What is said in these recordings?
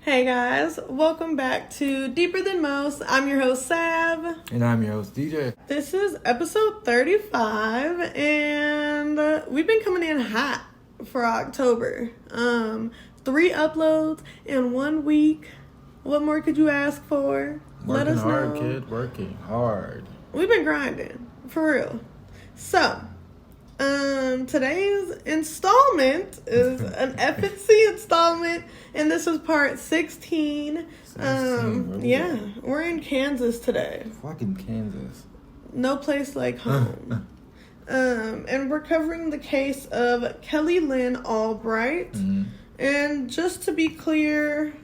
Hey guys, welcome back to Deeper Than Most. I'm your host, Sav. And I'm your host, DJ. This is episode 35, and we've been coming in hot for October. 3 uploads in 1 week. What more could you ask for? Let us Working hard, know. kid. Working hard. We've been grinding, for real. So, today's installment is an FNC installment, and this is part 16. Yeah, we're in Kansas today. Fucking Kansas. No place like home. And we're covering the case of Kelly Lynn Albright. Mm-hmm. And just to be clear,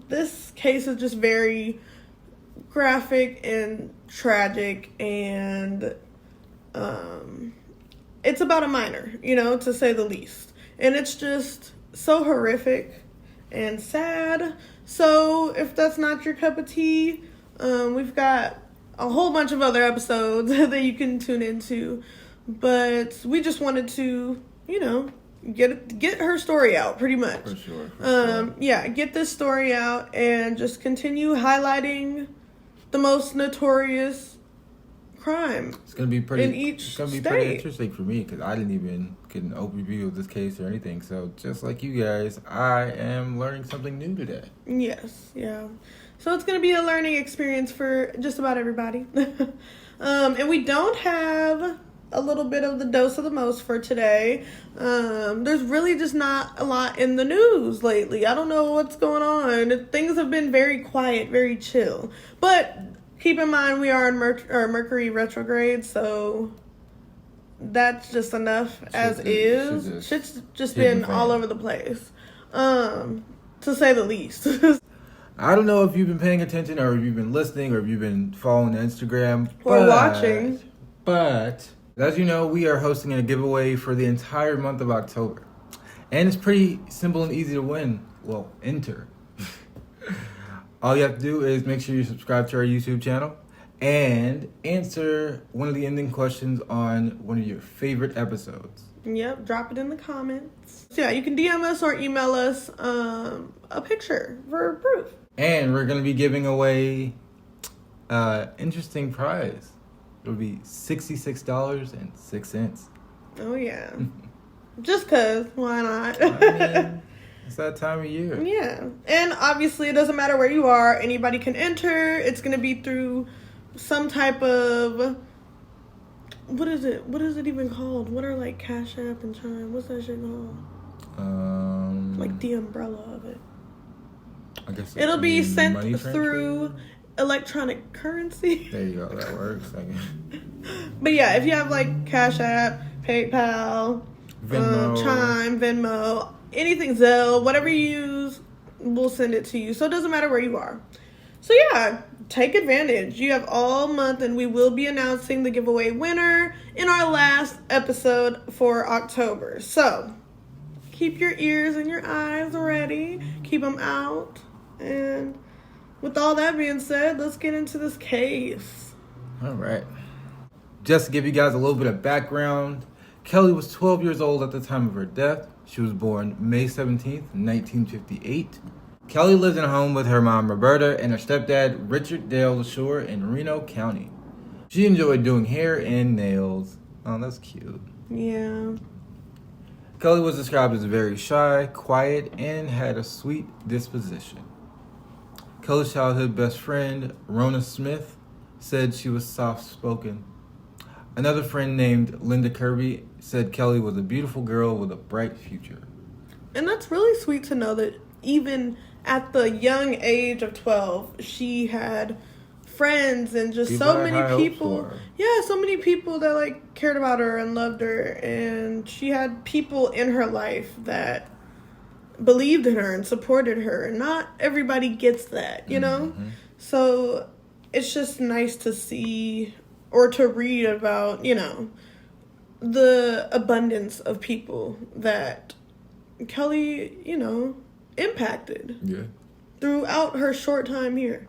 this case is just very graphic and tragic, and it's about a minor, to say the least. And it's just so horrific and sad. So if that's not your cup of tea, we've got a whole bunch of other episodes that you can tune into. But we just wanted to, get her story out, pretty much. For sure. Yeah, get this story out and just continue highlighting the most notorious crime. It's gonna be pretty. In each it's gonna be state. pretty interesting for me because I didn't even get an overview of this case or anything. So just like you guys, I am learning something new today. Yes, yeah. So it's going to be a learning experience for just about everybody. And we don't have a little bit of the dose of the most for today. There's really just not a lot in the news lately. I don't know what's going on. Things have been very quiet, very chill. But keep in mind we are in Mercury retrograde, so that's just enough as is. Shit's just been all over the place, to say the least. I don't know if you've been paying attention or if you've been listening or if you've been following Instagram. Or watching. But as you know, we are hosting a giveaway for the entire month of October. And it's pretty simple and easy to win. Well, enter. All you have to do is make sure you subscribe to our YouTube channel and answer one of the ending questions on one of your favorite episodes. Yep, drop it in the comments. So yeah, you can DM us or email us a picture for proof. And we're going to be giving away an interesting prize. It'll be $66.06. Oh yeah. Just cause, why not? I mean, it's that time of year. Yeah. And obviously it doesn't matter where you are, anybody can enter. It's gonna be through some type of, what is it even called? What are like Cash App and Chime? What's that shit called? Like the umbrella of it. I guess it'll be sent through electronic currency. There you go, that works. But yeah, if you have like Cash App, PayPal, Venmo, Chime, Venmo, anything, Zelle, whatever you use, we'll send it to you. So it doesn't matter where you are. So yeah, take advantage. You have all month, and we will be announcing the giveaway winner in our last episode for October. So keep your ears and your eyes ready. Keep them out. And with all that being said, let's get into this case. All right. Just to give you guys a little bit of background, Kelly was 12 years old at the time of her death. She was born May 17th, 1958. Kelly lived in a home with her mom, Roberta, and her stepdad, Richard Dale LaShore, in Reno County. She enjoyed doing hair and nails. Oh, that's cute. Yeah. Kelly was described as very shy, quiet, and had a sweet disposition. Kelly's childhood best friend, Rona Smith, said she was soft-spoken. Another friend named Linda Kirby said Kelly was a beautiful girl with a bright future. And that's really sweet to know that even at the young age of 12, she had friends and just so many people. Yeah, so many people that like cared about her and loved her, and she had people in her life that believed in her and supported her, and not everybody gets that, know? Mm-hmm. So it's just nice to see or to read about, the abundance of people that Kelly, impacted throughout her short time here.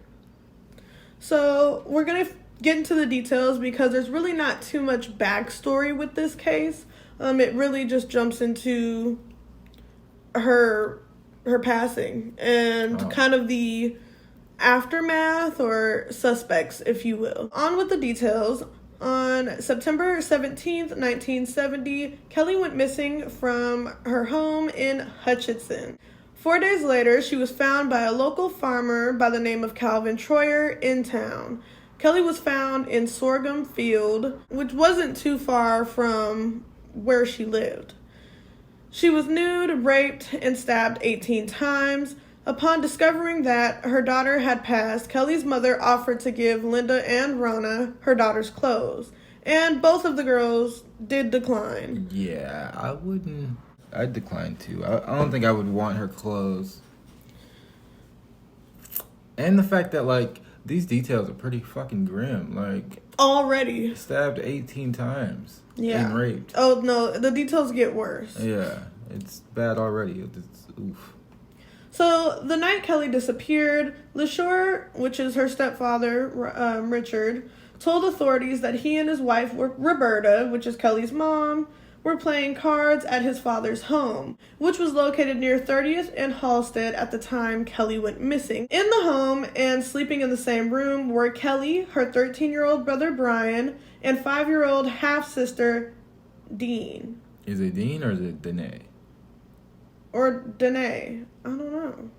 So we're going to get into the details because there's really not too much backstory with this case. It really just jumps into her her passing and kind of the aftermath or suspects, if you will. On with the details. On September 17th, 1970, Kelly went missing from her home in Hutchinson. 4 days later, she was found by a local farmer by the name of Calvin Troyer in town. Kelly was found in Sorghum Field, which wasn't too far from where she lived. She was nude, raped, and stabbed 18 times. Upon discovering that her daughter had passed, Kelly's mother offered to give Linda and Rona her daughter's clothes, and both of the girls did decline. Yeah, I'd decline too. I don't think I would want her clothes. And the fact that, like, these details are pretty fucking grim. Like, already. Stabbed 18 times. Yeah. And raped. Oh, no, the details get worse. Yeah, it's bad already. It's oof. So, the night Kelly disappeared, LeSure, which is her stepfather, Richard, told authorities that he and his wife, Roberta, which is Kelly's mom, were playing cards at his father's home, which was located near 30th and Halsted at the time Kelly went missing. In the home and sleeping in the same room were Kelly, her 13-year-old brother Brian, and 5-year-old half-sister Dean. Is it Dean or is it Danae? Or Danae. I don't know.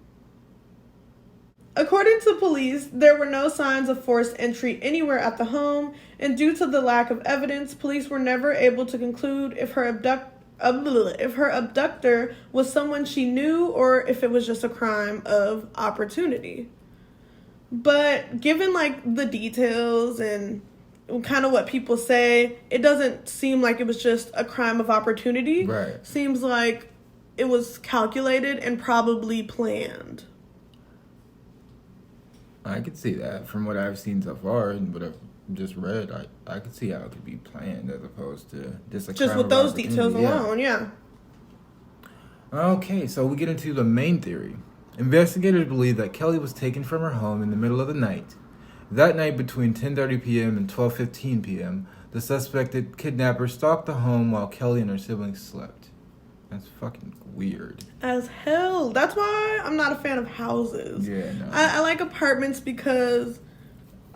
According to police, there were no signs of forced entry anywhere at the home, and due to the lack of evidence, police were never able to conclude if her abductor was someone she knew or if it was just a crime of opportunity. But given, like, the details and kind of what people say, it doesn't seem like it was just a crime of opportunity. Right. Seems like it was calculated and probably planned. I could see that from what I've seen so far and what I've just read. I could see how it could be planned as opposed to just a crime just with of those opportunity. details alone, yeah. Okay, so we get into the main theory. Investigators believe that Kelly was taken from her home in the middle of the night. That night between 10:30 p.m. and 12:15 p.m., the suspected kidnapper stalked the home while Kelly and her siblings slept. That's fucking weird. As hell. That's why I'm not a fan of houses. Yeah, no. I like apartments because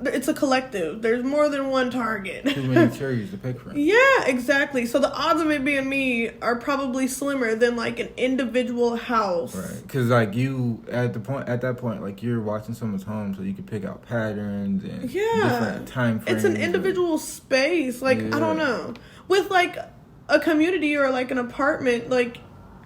it's a collective. There's more than one target. Too many cherries to pick from. Yeah, exactly. So the odds of it being me are probably slimmer than like an individual house. Right. Because like you at that point, like you're watching someone's home, so you can pick out patterns and different time frames. It's an individual space. Like I don't know. With like a community or like an apartment, like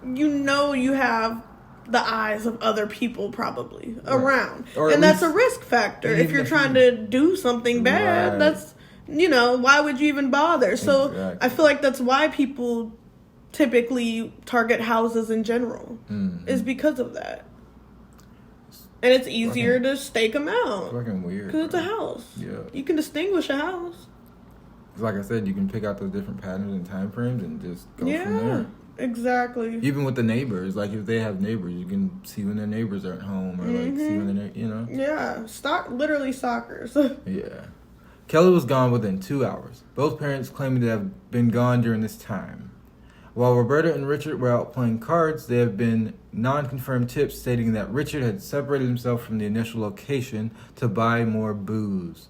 you have the eyes of other people probably around, and that's a risk factor. If you're trying to do something bad, that's why would you even bother? So I feel like that's why people typically target houses in general, is because of that, and it's easier to stake them out. Fucking weird. Because it's a house. Yeah, you can distinguish a house. Like I said, you can pick out those different patterns and time frames and just go from there. Exactly. Even with the neighbors, like if they have neighbors, you can see when their neighbors aren't home or like see when they're, Yeah, literally stalkers. Yeah. Kelly was gone within 2 hours. Both parents claiming to have been gone during this time. While Roberta and Richard were out playing cards, there have been non-confirmed tips stating that Richard had separated himself from the initial location to buy more booze.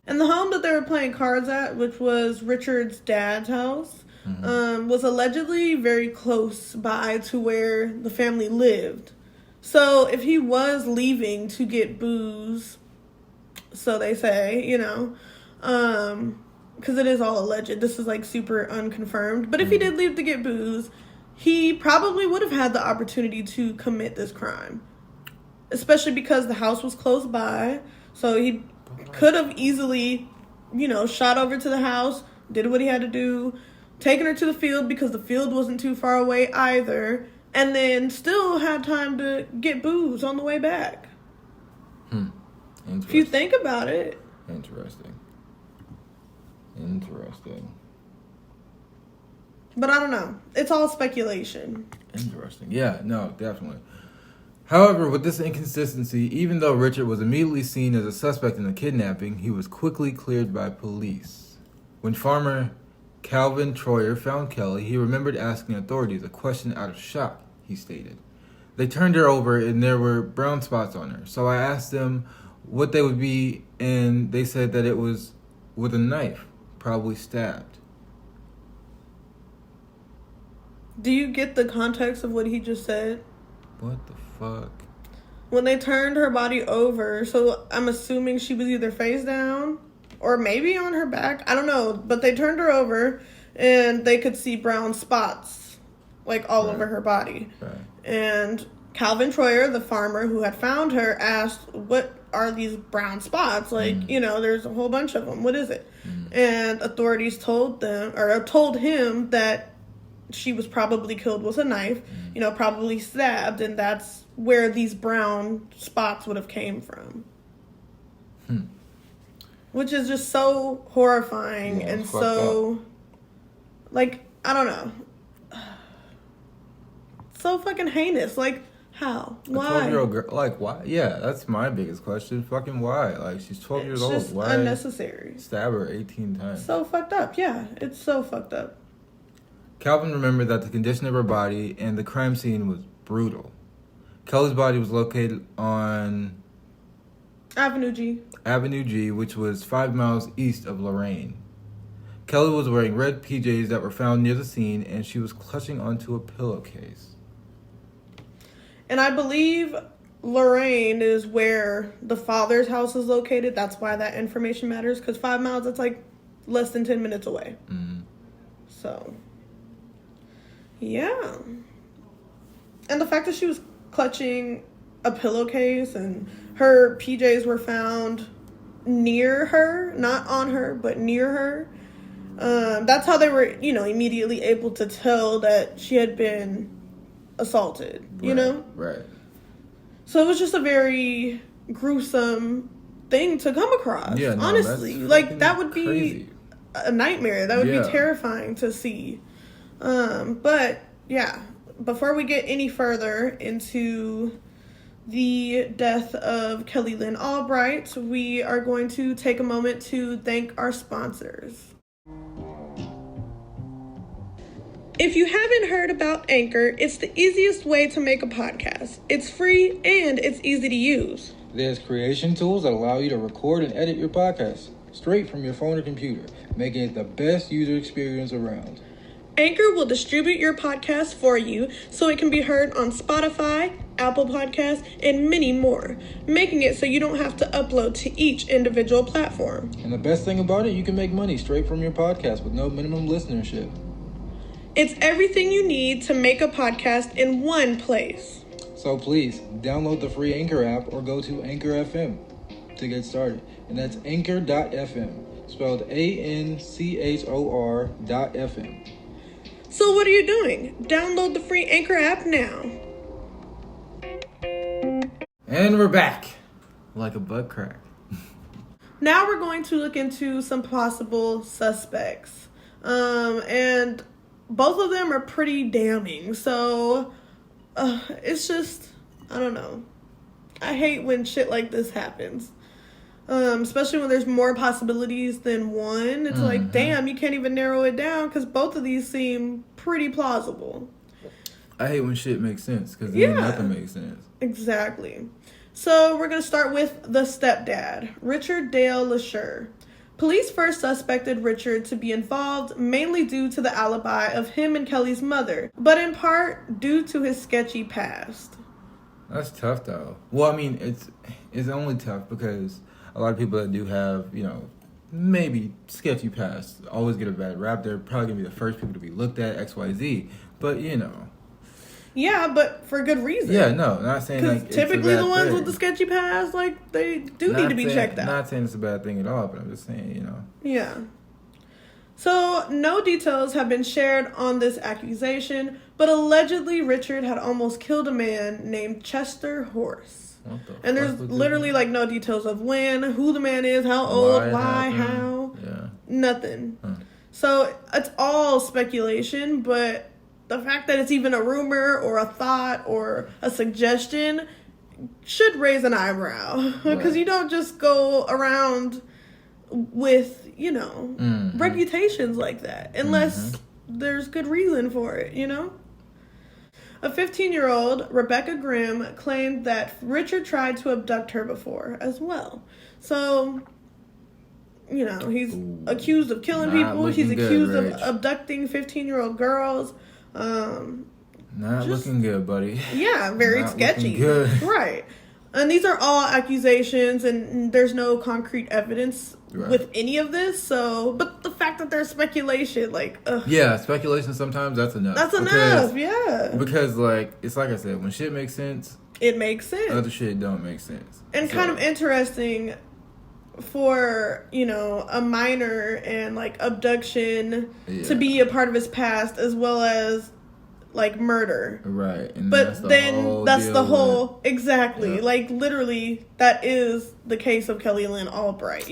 And the home that they were playing cards at, which was Richard's dad's house, was allegedly very close by to where the family lived. So if he was leaving to get booze, so they say, because it is all alleged, this is like super unconfirmed, but if he did leave to get booze, he probably would have had the opportunity to commit this crime, especially because the house was close by. So he could have easily, shot over to the house, did what he had to do, taken her to the field because the field wasn't too far away either, and then still had time to get booze on the way back. If you think about it. Interesting. But I don't know. It's all speculation. Interesting. Yeah, no, definitely. However, with this inconsistency, even though Richard was immediately seen as a suspect in the kidnapping, he was quickly cleared by police. When farmer Calvin Troyer found Kelly, he remembered asking authorities a question out of shock, he stated. They turned her over and there were brown spots on her. So I asked them what they would be, and they said that it was with a knife, probably stabbed. Do you get the context of what he just said? What the fuck? When they turned her body over, so I'm assuming she was either face down or maybe on her back. I don't know. But they turned her over and they could see brown spots like all over her body. Right. And Calvin Troyer, the farmer who had found her, asked, what are these brown spots? Like, there's a whole bunch of them. What is it? And authorities told him that she was probably killed with a knife, probably stabbed, and that's where these brown spots would have came from. Which is just so horrifying and so, like, I don't know. So fucking heinous. Like, how? Why? A 12-year-old girl, like, why? Yeah, that's my biggest question. Fucking why? Like, she's 12 years old. It's just why? unnecessary. Stab her 18 times. So fucked up. Yeah, it's so fucked up. Calvin remembered that the condition of her body and the crime scene was brutal. Kelly's body was located on Avenue G, which was 5 miles east of Lorraine. Kelly was wearing red PJs that were found near the scene, and she was clutching onto a pillowcase. And I believe Lorraine is where the father's house is located. That's why that information matters, because 5 miles, that's like less than 10 minutes away. So, yeah. And the fact that she was clutching a pillowcase and her PJs were found near her, not on her, but near her. That's how they were, immediately able to tell that she had been assaulted, Right. So it was just a very gruesome thing to come across. Yeah, no, honestly. Like, that would be crazy. A nightmare. That would be terrifying to see. But, yeah. Before we get any further into the death of Kelly Lynn Albright, we are going to take a moment to thank our sponsors. If you haven't heard about Anchor, it's the easiest way to make a podcast. It's free and it's easy to use. There's creation tools that allow you to record and edit your podcast straight from your phone or computer, making it the best user experience around. Anchor will distribute your podcast for you so it can be heard on Spotify, Apple Podcasts, and many more, making it so you don't have to upload to each individual platform. And the best thing about it, you can make money straight from your podcast with no minimum listenership. It's everything you need to make a podcast in one place. So please, download the free Anchor app or go to Anchor FM to get started. And that's anchor.fm, spelled ANCHOR.FM. So what are you doing? Download the free Anchor app now. And we're back. Like a butt crack. Now we're going to look into some possible suspects. And both of them are pretty damning. So, it's just, I don't know. I hate when shit like this happens. Especially when there's more possibilities than one. It's like, damn, you can't even narrow it down because both of these seem pretty plausible. I hate when shit makes sense because then nothing makes sense. Exactly. So we're going to start with the stepdad, Richard Dale LaSure. Police first suspected Richard to be involved mainly due to the alibi of him and Kelly's mother, but in part due to his sketchy past. That's tough though. Well, I mean, it's only tough because a lot of people that do have, maybe sketchy past always get a bad rap. They're probably going to be the first people to be looked at, XYZ. But, Yeah, but for good reason. Yeah, no, not saying like it's typically a bad the ones thing. with the sketchy past, like, they do need to be checked out. Not saying it's a bad thing at all, but I'm just saying, Yeah. So, no details have been shared on this accusation, but allegedly Richard had almost killed a man named Chester Horse. And there's literally like no details of when, who the man is, how old, why, how. Yeah. Nothing. So it's all speculation, but the fact that it's even a rumor or a thought or a suggestion should raise an eyebrow. Because you don't just go around with, reputations like that, unless there's good reason for it, A 15-year-old, Rebecca Grimm, claimed that Richard tried to abduct her before as well. So, he's accused of killing people. He's accused of abducting 15-year-old girls. Not looking good, buddy. Yeah, very Not sketchy. good. Right. And these are all accusations, and there's no concrete evidence with any of this. So, but the fact that there's speculation, yeah, speculation sometimes that's enough. That's enough, yeah. Because it's like I said, when shit makes sense, it makes sense. Other shit don't make sense. And kind of interesting for a minor and abduction to be a part of his past, as well as murder. Right. And but that's the whole exactly. Yep. Literally that is the case of Kelly Lynn Albright,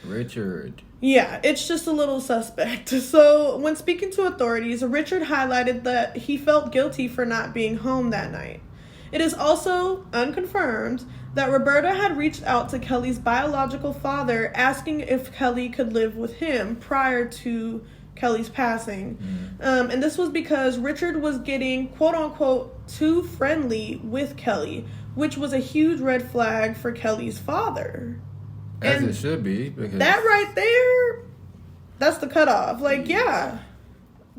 Richard. Yeah, it's just a little suspect. So when speaking to authorities, Richard highlighted that he felt guilty for not being home that night. It is also unconfirmed that Roberta had reached out to Kelly's biological father asking if Kelly could live with him prior to Kelly's passing. And this was because Richard was getting, quote-unquote, too friendly with Kelly, which was a huge red flag for Kelly's father. As it should be. Because that right there, that's the cutoff. Yeah,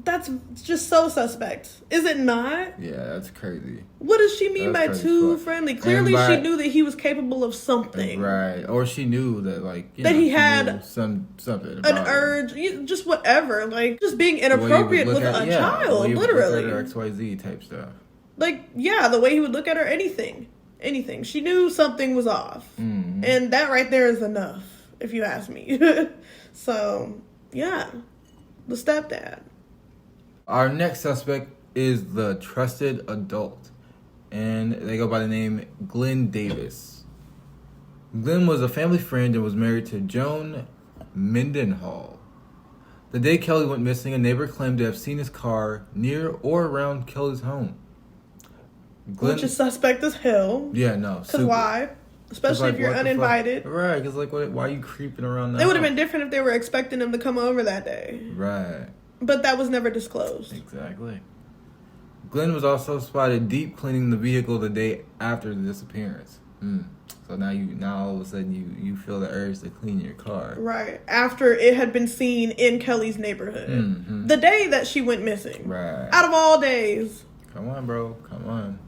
that's just so suspect. Is it not? Yeah, that's crazy. What does she mean by too friendly? Clearly she knew that he was capable of something. Right. Or she knew that, that he had something about an urge, just whatever. Just being inappropriate with a child, literally. Look at her XYZ type stuff. The way he would look at her, anything. She knew something was off. Mm-hmm. And that right there is enough, if you ask me. So, yeah. The stepdad. Our next suspect is the trusted adult, and they go by the name Glenn Davis. Glenn was a family friend and was married to Joan Mendenhall. The day Kelly went missing, a neighbor claimed to have seen his car near or around Kelly's home. Which is suspect as hell. Yeah, no. Because why? Especially if you're uninvited. Right, because why are you creeping around that? It would have been different if they were expecting him to come over that day. Right. But that was never disclosed. Exactly. Glenn was also spotted deep cleaning the vehicle the day after the disappearance. So now all of a sudden you feel the urge to clean your car. Right. After it had been seen in Kelly's neighborhood. Mm-hmm. The day that she went missing. Right. Out of all days. Come on, bro. Come on.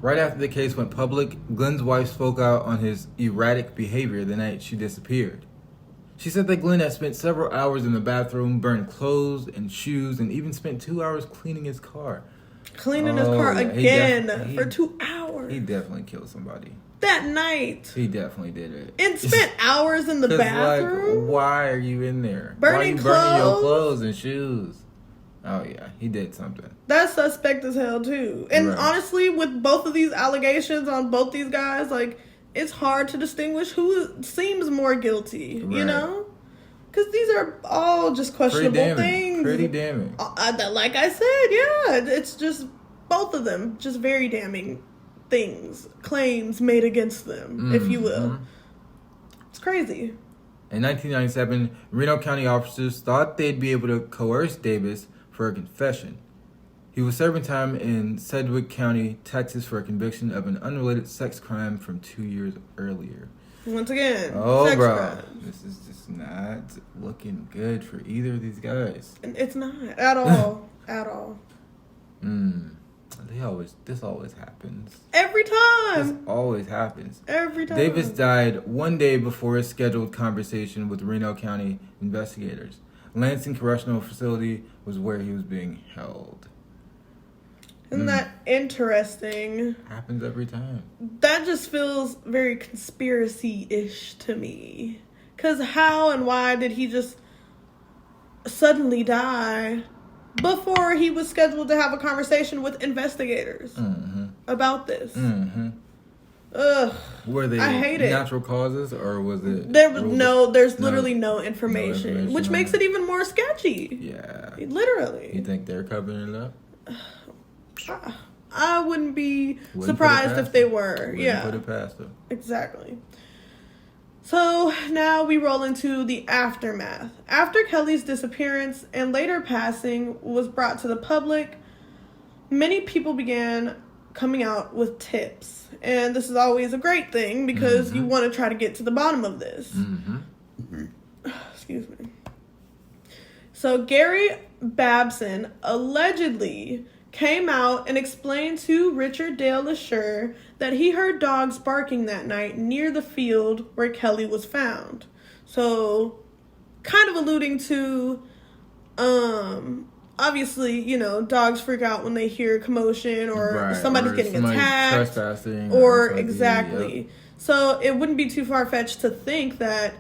Right after the case went public, Glenn's wife spoke out on his erratic behavior the night she disappeared. She said that Glenn had spent several hours in the bathroom, burned clothes and shoes, and even spent 2 hours cleaning his car. Cleaning his car again for 2 hours. He definitely killed somebody. That night. He definitely did it. And spent hours in the bathroom? Why are you in there? Burning clothes? Burning your clothes and shoes? Oh, yeah. He did something. That's suspect as hell, too. And honestly, with both of these allegations on both these guys, it's hard to distinguish who seems more guilty, Because these are all just questionable things. Pretty damning. Like I said, yeah. It's just both of them. Just very damning things. Claims made against them, if you will. It's crazy. In 1997, Reno County officers thought they'd be able to coerce Davis for a confession. He was serving time in Sedgwick County, Texas for a conviction of an unrelated sex crime from 2 years earlier. Once again, sex crime. This is just not looking good for either of these guys. It's not at all. At all. This always happens. Every time. This always happens. Every time. Davis died one day before his scheduled conversation with Reno County investigators. Lansing Correctional Facility was where he was being held. Isn't that interesting? Happens every time. That just feels very conspiracy-ish to me. Because how and why did he just suddenly die before he was scheduled to have a conversation with investigators about this? Ugh. Were they I hate natural causes or was it? There's literally no information, which makes it even more sketchy. Yeah. Literally. You think they're covering it up? I wouldn't be surprised if they were. Wouldn't put it past them. Exactly. So now we roll into the aftermath. After Kelly's disappearance and later passing was brought to the public, many people began coming out with tips. And this is always a great thing because you want to try to get to the bottom of this. Excuse me. So Gary Babson allegedly came out and explained to Richard Dale Lashur that he heard dogs barking that night near the field where Kelly was found. So, kind of alluding to, obviously, you know, dogs freak out when they hear commotion or somebody's getting attacked. Trespassing. Or exactly. Yep. So, it wouldn't be too far-fetched to think that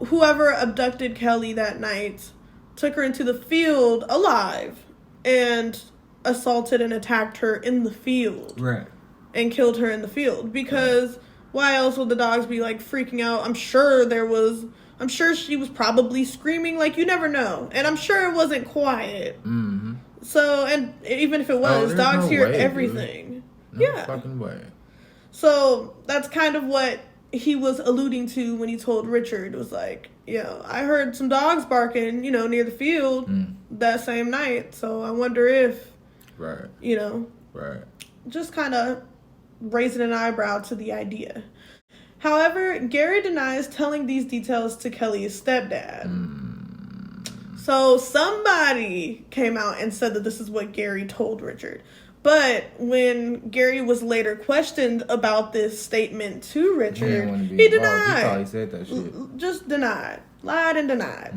whoever abducted Kelly that night took her into the field alive and assaulted and attacked her in the field. Right. And killed her in the field. Because why else would the dogs be, like, freaking out? I'm sure she was probably screaming. Like, you never know. And I'm sure it wasn't quiet. So, and even if it was, dogs hear everything. No fucking way. So, that's kind of what he was alluding to when he told Richard. It was like, I heard some dogs barking, near the field that same night. So, I wonder if, right. Just kind of raising an eyebrow to the idea. However, Gary denies telling these details to Kelly's stepdad. So somebody came out and said that this is what Gary told Richard. But when Gary was later questioned about this statement to Richard, he denied. He probably said that shit. Just denied. Lied and denied.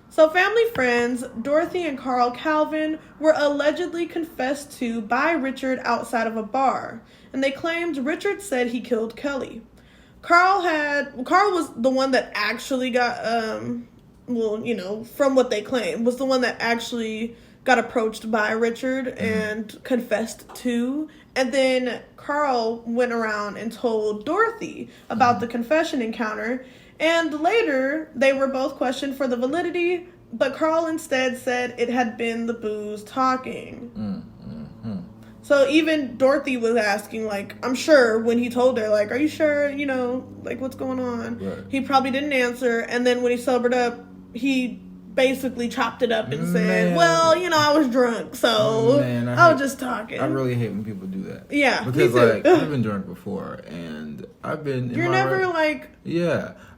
So family friends, Dorothy and Carl Calvin, were allegedly confessed to by Richard outside of a bar, and they claimed Richard said he killed Kelly. Carl was the one that actually got, from what they claim, was the one that actually got approached by Richard and confessed to, and then Carl went around and told Dorothy about the confession encounter. And later, they were both questioned for the validity, but Carl instead said it had been the booze talking. So even Dorothy was asking, like, I'm sure when he told her, like, are you sure, like, what's going on? Right. He probably didn't answer, and then when he sobered up, he basically chopped it up and said, well, I was drunk, so I was just talking. I really hate when people do that. Yeah, because, like, I've been drunk before, and I've been in You're my never, right,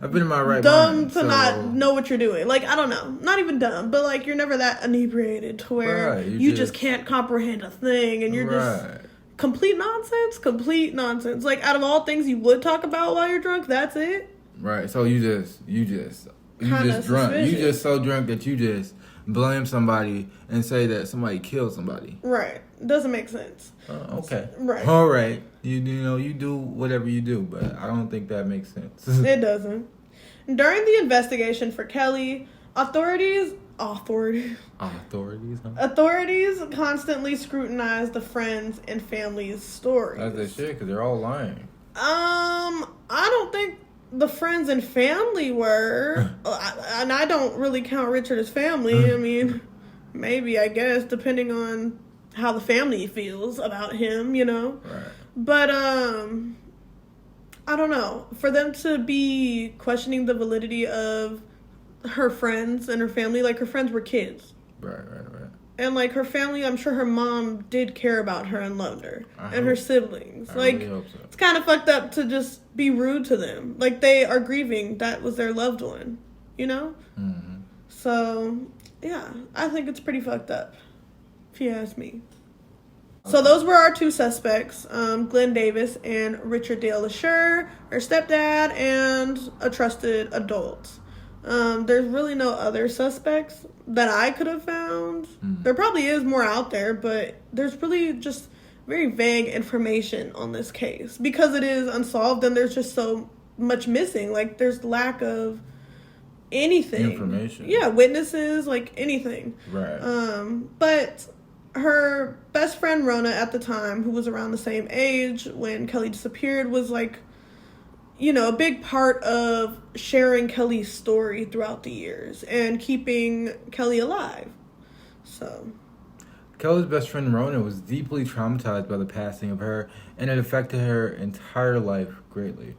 I've been in my right dumb mind. to not know what you're doing. Like, I don't know. Not even dumb, but, like, you're never that inebriated to where you just can't comprehend a thing, and you're just complete nonsense. Like, out of all things you would talk about while you're drunk, that's it. Right, so you just drunk. You just so drunk that you just blame somebody and say that somebody killed somebody. Right. Doesn't make sense. Okay. Right. All right. You do whatever you do, but I don't think that makes sense. It doesn't. During the investigation for Kelly, authorities constantly scrutinized the friends and family's stories. That's that shit, because they're all lying. I don't think the friends and family were, and I don't really count Richard as family. I mean, maybe, I guess, depending on how the family feels about him, Right. But, I don't know. For them to be questioning the validity of her friends and her family, like, her friends were kids. Right. And, like, her family, I'm sure her mom did care about her and loved her. Her siblings. I like, really hope so. It's kind of fucked up to just be rude to them. Like, they are grieving. That was their loved one. So, yeah. I think it's pretty fucked up, if you ask me. So those were our two suspects, Glenn Davis and Richard Dale Lashur, her stepdad, and a trusted adult. There's really no other suspects that I could have found. There probably is more out there, but there's really just very vague information on this case because it is unsolved and there's just so much missing. Like, there's lack of anything. Information. Yeah, witnesses, like anything. Right. But her best friend Rona at the time, who was around the same age when Kelly disappeared, was like, a big part of sharing Kelly's story throughout the years and keeping Kelly alive. So, Kelly's best friend Rona was deeply traumatized by the passing of her, and it affected her entire life greatly.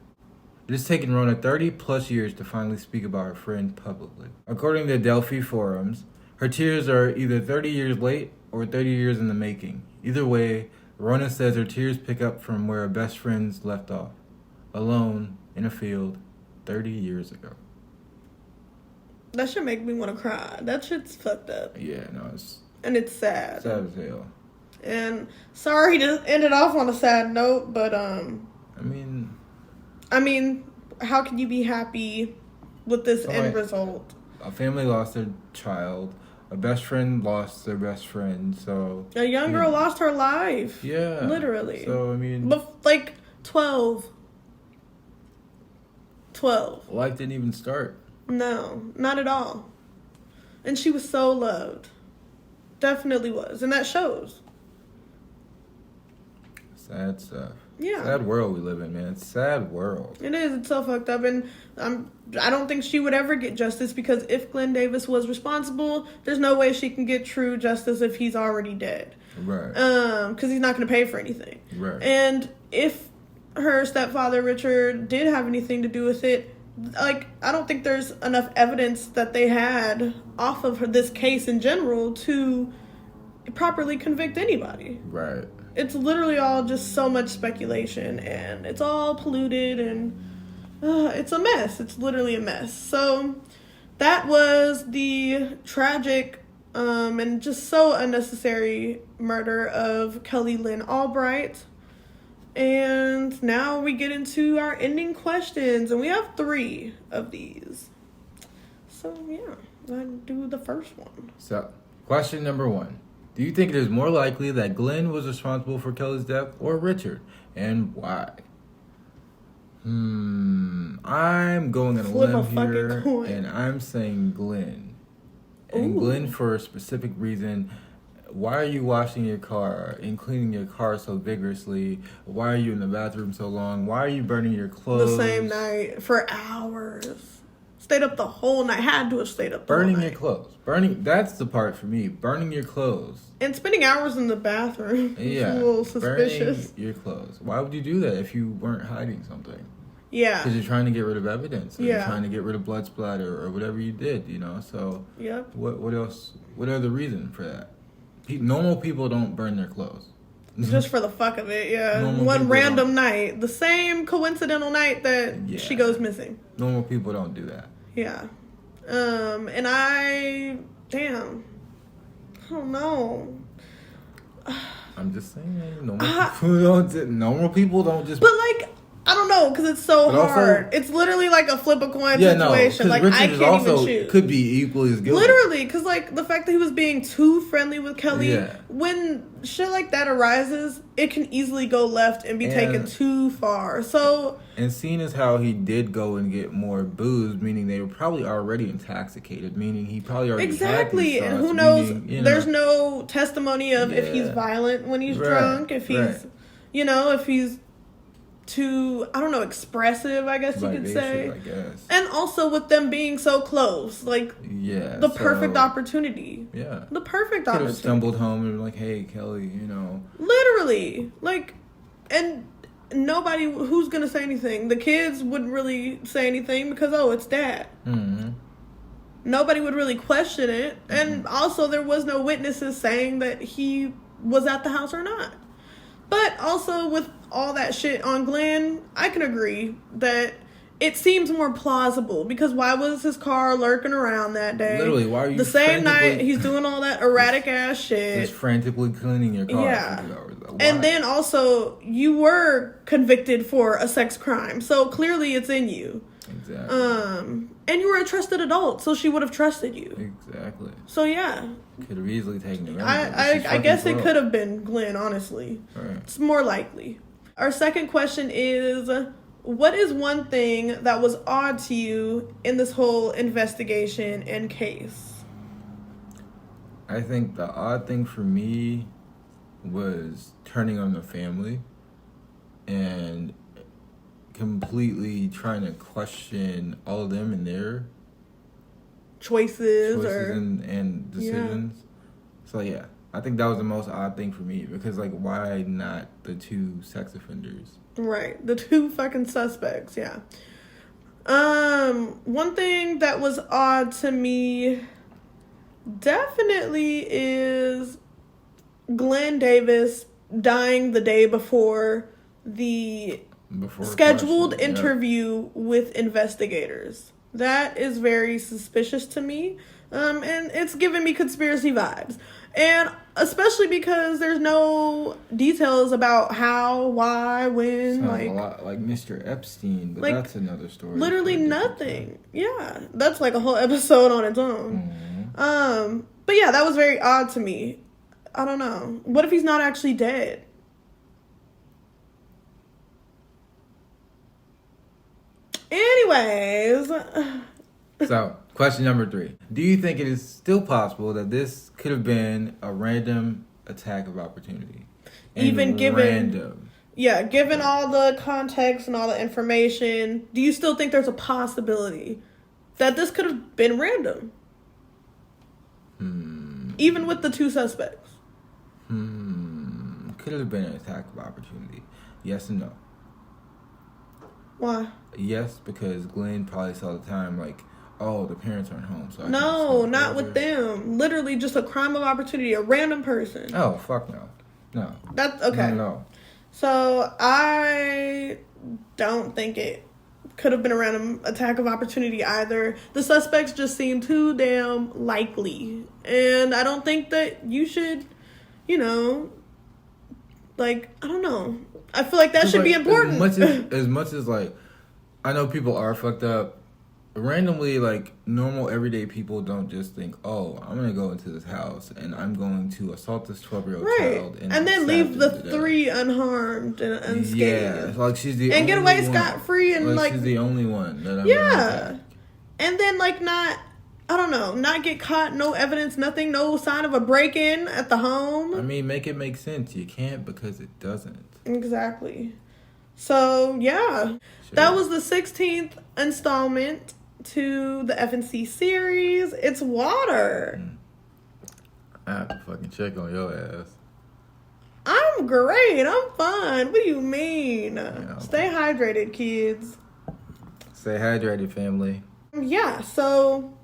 It has taken Rona 30 plus years to finally speak about her friend publicly. According to Delphi forums, her tears are either 30 years late or 30 years in the making. Either way, Rona says her tears pick up from where her best friends left off, alone in a field 30 years ago. That should make me want to cry. That shit's fucked up. Yeah, no, it's And it's sad. sad as hell. And sorry to end it off on a sad note, but I mean, how can you be happy with this end result? A family lost their child. A best friend lost their best friend. So A young girl lost her life. Yeah. Literally. So, I mean, like 12. Life didn't even start. No, not at all. And she was so loved. Definitely was. And that shows. Sad stuff. Yeah. Sad world we live in, man. It's a sad world. It is. It's so fucked up. And I don't think she would ever get justice, because if Glenn Davis was responsible, there's no way she can get true justice if he's already dead. Right. Because he's not going to pay for anything. Right. And if her stepfather, Richard, did have anything to do with it, like, I don't think there's enough evidence that they had off of this case in general to properly convict anybody. Right. It's literally all just so much speculation, and it's all polluted, and it's a mess. It's literally a mess. So that was the tragic and just so unnecessary murder of Kelly Lynn Albright. And now we get into our ending questions, and we have 3 of these. So yeah, I'll do the first one. So, question number 1. Do you think it is more likely that Glenn was responsible for Kelly's death or Richard? And why? I'm going on a Flip a limb here, fucking coin. and I'm saying Glenn. And Ooh. Glenn for a specific reason. Why are you washing your car and cleaning your car so vigorously? Why are you in the bathroom so long? Why are you burning your clothes? The same night for hours. Stayed up the whole night. Had to have stayed up the Burning whole your night. clothes. That's the part for me. Burning your clothes. And spending hours in the bathroom. Yeah. It's a little suspicious. Burning your clothes. Why would you do that if you weren't hiding something? Yeah. Because you're trying to get rid of evidence. Or You're Yeah. trying to get rid of blood splatter or whatever you did, So Yep. what else? What are the reason for that? Normal people don't burn their clothes. Just for the fuck of it, yeah. Normal One people random don't. night. The same coincidental night that she goes missing. Normal people don't do that. Yeah. And I don't know. I'm just saying, normal people don't just. But like, I don't know, because it's so But also- hard. It's literally like a flip a coin Yeah, no, situation. because Like, Richard I is can't also even choose. could be equally as guilty. Literally, because like the fact that he was being too friendly with Kelly, Yeah. when shit like that arises, it can easily go left and be taken too far. So, And seeing as how he did go and get more booze, meaning they were probably already intoxicated, meaning he probably already exactly, had these and thoughts, who knows? meaning, There's no testimony of if he's Yeah. violent when he's Right, drunk, if he's, right. if he's too, I don't know, expressive, I guess you could say. I guess. And also with them being so close, like Yeah. the perfect opportunity. Yeah. The perfect Could have opportunity. stumbled home and been like, "Hey, Kelly, Literally. Like, and nobody who's gonna say anything. The kids wouldn't really say anything because, it's dad. Mm-hmm. Nobody would really question it. And also there was no witnesses saying that he was at the house or not. But also with all that shit on Glenn, I can agree that it seems more plausible, because why was his car lurking around that day? Literally, why are you the same frantically- night he's doing all that erratic ass shit? Just frantically cleaning your car Yeah. for 2 hours. Why? And then also, you were convicted for a sex crime, so clearly it's in you. Exactly. And you were a trusted adult, so she would have trusted you. Exactly. So yeah, Could have easily taken the I guess it could have been Glenn, honestly. Right. It's more likely. Our second question is, what is one thing that was odd to you in this whole investigation and case? I think the odd thing for me was turning on the family and completely trying to question all of them and their Choices and decisions. So yeah, I think that was the most odd thing for me, because like, why not the 2 sex offenders? Right. The 2 fucking suspects, yeah. One thing that was odd to me definitely is Glenn Davis dying the day before the scheduled interview with investigators. That is very suspicious to me. And it's giving me conspiracy vibes. And especially because there's no details about how, why, when. Sounds a lot like Mr. Epstein, but that's another story. Literally nothing. Yeah, that's like a whole episode on its own. Mm-hmm. But yeah, that was very odd to me. I don't know. What if he's not actually dead? Anyways. So, question number 3. Do you think it is still possible that this could have been a random attack of opportunity? Even given... Yeah, given all the context and all the information, do you still think there's a possibility that this could have been random? Even with the 2 suspects? Could have been an attack of opportunity. Yes and no. Why? Yes, because Glenn probably saw the time like, oh, the parents aren't home. So no, not with them. Literally just a crime of opportunity, a random person. Oh, fuck no. No. That's okay. No. So I don't think it could have been a random attack of opportunity either. The suspects just seem too damn likely. And I don't think that you should, I don't know. I feel like that should be important. As much as like, I know people are fucked up. Randomly, like, normal everyday people don't just think, oh, I'm going to go into this house and I'm going to assault this 12-year-old child. And then leave the 3 unharmed and unscathed. Yeah, like she's the and only get away one. scot-free and like she's the only one that I'm yeah. And then not get caught, no evidence, nothing, no sign of a break-in at the home. I mean, make it make sense. You can't because it doesn't. Exactly. So, yeah. Sure. That was the 16th installment to the FNC series. It's water. I have to fucking check on your ass. I'm great. I'm fine. What do you mean? Yeah, Stay hydrated, kids. Stay hydrated, family. Yeah, so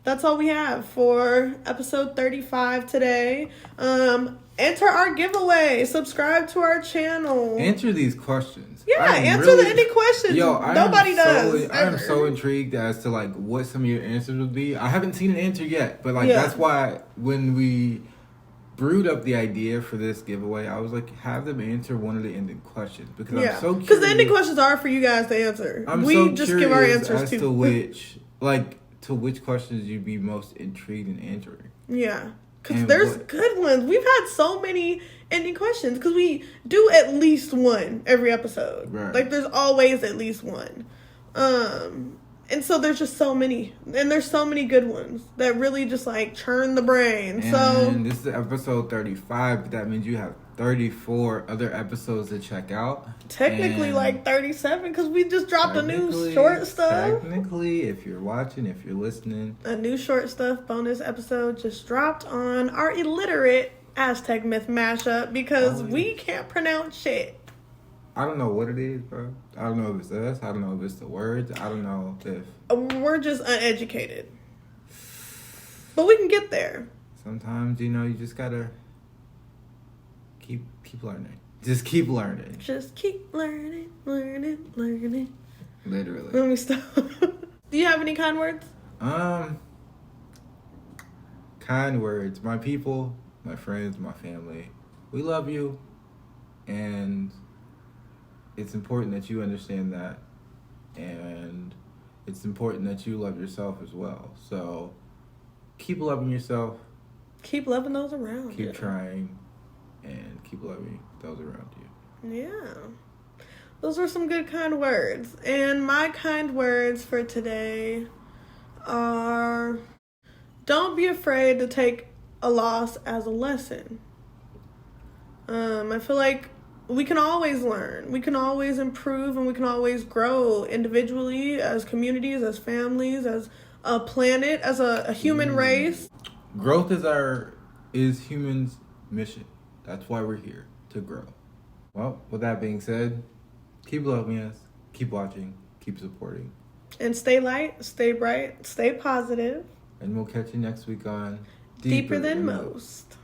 that's all we have for episode 35 today. Enter our giveaway. Subscribe to our channel. Answer these questions. Yeah, answer any questions. Nobody does. I am so intrigued as to like what some of your answers would be. I haven't seen an answer yet, but that's why when we brewed up the idea for this giveaway, I was like, have them answer one of the ending questions because I'm so curious. Because the ending questions are for you guys to answer. We just give our answers as to which questions you'd be most intrigued in answering. Yeah. Because there's good ones. We've had so many ending questions because we do at least one every episode. Right. Like, there's always at least one. And so there's just so many. And there's so many good ones that really just, like, churn the brain. And this is episode 35, but that means you have 34 other episodes to check out. Technically, like 37, because we just dropped a new short stuff. Technically, if you're watching, if you're listening. A new short stuff bonus episode just dropped on our illiterate Aztec myth mashup because we can't pronounce shit. I don't know what it is, bro. I don't know if it's us. I don't know if it's the words. I don't know if... We're just uneducated. But we can get there. Sometimes, you just gotta keep learning. Just keep learning. Just keep learning. Literally. Let me stop. Do you have any kind words? Kind words. My people, my friends, my family. We love you. And it's important that you understand that. And it's important that you love yourself as well. So keep loving yourself. Keep loving those around you. Keep trying. And keep loving those around you. Yeah. Those were some good kind words. And my kind words for today are, don't be afraid to take a loss as a lesson. I feel like we can always learn. We can always improve and we can always grow individually, as communities, as families, as a planet, as a human race. Growth is humans' mission. That's why we're here, to grow. Well, with that being said, keep loving us, keep watching, keep supporting. And stay light, stay bright, stay positive. And we'll catch you next week on Deeper Than Most.